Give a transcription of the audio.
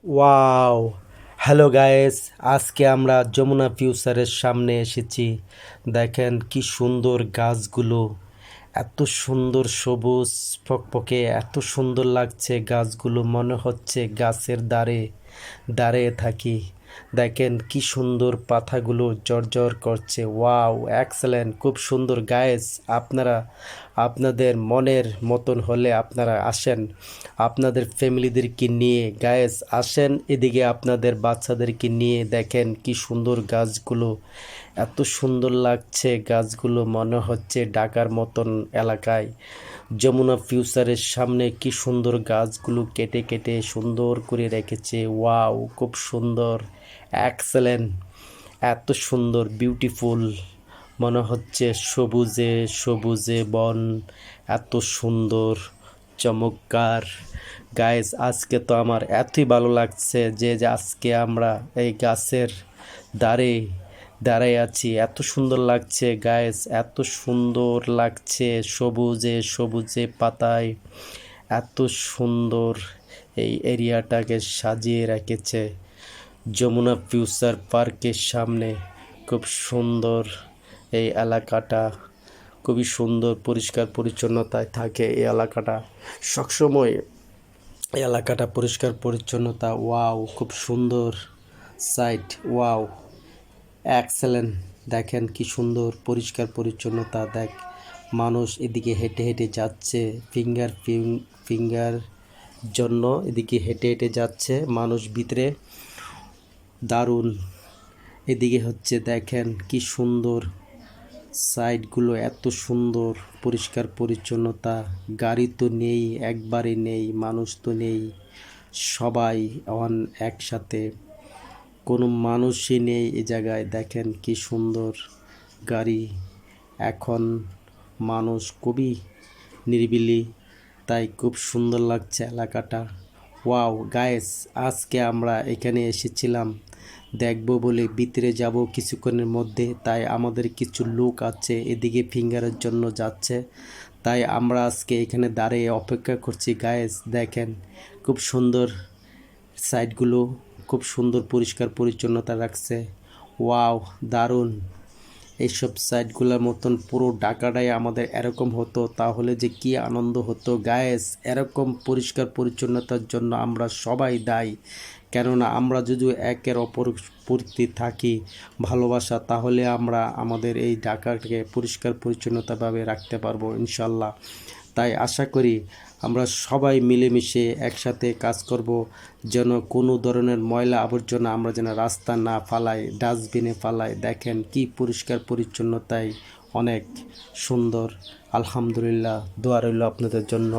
Wow! Hello guys, আজকে আমরা যমুনা ফিউচারের সামনে এসেছি। দেখেন কি সুন্দর গাছগুলো, এত সুন্দর সবুজ ফকফকে, এত সুন্দর লাগছে গাছগুলো, মনে হচ্ছে গাছের দাঁড়িয়ে থাকি। দেখেন কি সুন্দর পাতাগুলো জ্বর করছে। ওয়াও, এক্সেলেন্ট, খুব সুন্দর গাইস। আপনারা আপনাদের মনের মতন হলে আপনারা আসেন, আপনাদের ফ্যামিলিদেরকে নিয়ে গাইস আসেন এদিকে, আপনাদের বাচ্চাদেরকে নিয়ে দেখেন কি সুন্দর গাছগুলো, এত সুন্দর লাগছে গাছগুলো, মনে হচ্ছে ঢাকার মতন এলাকায়। যমুনা ফিউচারের সামনে কি সুন্দর গাছগুলো কেটে কেটে সুন্দর করে রেখেছে। ওয়াও, খুব সুন্দর, এক্সেলেন্ট, এত সুন্দর, বিউটিফুল, মনে হচ্ছে সবুজে সবুজে বন, এত সুন্দর, চমৎকার। গাইস আজকে তো আমার এতই ভালো লাগছে যে আজকে আমরা এই গাছের দ্বারে দাঁড়াই আছি, এত সুন্দর লাগছে গাইস, এত সুন্দর লাগছে সবুজে সবুজে পাতায়, এত সুন্দর এই এরিয়াটাকে সাজিয়ে রেখেছে যমুনা ফিউচার পার্কের সামনে। খুব সুন্দর এই এলাকাটা, খুবই সুন্দর, পরিষ্কার পরিচ্ছন্নতায় থাকে এই এলাকাটা সবসময়। এই এলাকাটা পরিষ্কার পরিচ্ছন্নতা, ওয়াও, খুব সুন্দর সাইট। ওয়াও, এক্সেলেন্ট, দেখেন কি সুন্দর পরিষ্কার পরিচ্ছন্নতা। দেখ, মানুষ এদিকে হেঁটে হেঁটে যাচ্ছে, ফিঙ্গার জন্য এদিকে হেঁটে হেঁটে যাচ্ছে মানুষ ভিতরে, দারুণ। এদিকে হচ্ছে দেখেন কি সুন্দর সাইডগুলো, এত সুন্দর পরিষ্কার পরিচ্ছন্নতা। গাড়ি তো নেই, একবারে নেই, মানুষ তো নেই, সবাই একসাথে, কোনো মানুষই নেই এই জায়গায়। দেখেন কি সুন্দর গাড়ি, এখন মানুষ খুবই নিরিবিলি, তাই খুব সুন্দর লাগছে এলাকাটা। ওয়াও গাইস, আজকে আমরা এখানে এসেছিলাম দেখবো বলে, ভিতরে যাব কিছুক্ষণের মধ্যে, তাই আমাদের কিছু লোক আছে এদিকে ফিঙ্গারের জন্য যাচ্ছে, তাই আমরা আজকে এখানে দাঁড়িয়ে অপেক্ষা করছি। গাইস দেখেন খুব সুন্দর সাইডগুলো, খুব সুন্দর পরিষ্কার পরিচ্ছন্নতা রাখছে। ওয়াও, দারুণ। এইসব সাইটগুলোর মতন পুরো ঢাকাটাই আমাদের এরকম হতো, তাহলে যে কি আনন্দ হতো গায়েস। এরকম পরিষ্কার পরিচ্ছন্নতার জন্য আমরা সবাই দায়ী, কেননা আমরা যদি একের অপর প্রতি থাকি ভালোবাসা, তাহলে আমরা আমাদের এই ঢাকাটাকে পরিষ্কার পরিচ্ছন্নতাভাবে রাখতে পারবো ইনশাল্লাহ। তাই আশা করি আমরা সবাই মিলেমিশে একসাথে কাজ করব, যেন কোনো ধরনের ময়লা আবর্জনা আমরা যেন রাস্তা না ফালাই, ডাস্টবিনে ফালাই। দেখেন কি পরিষ্কার পরিচ্ছন্নতায়, অনেক সুন্দর। আলহামদুলিল্লাহ, দোয়া রইল আপনাদের জন্য।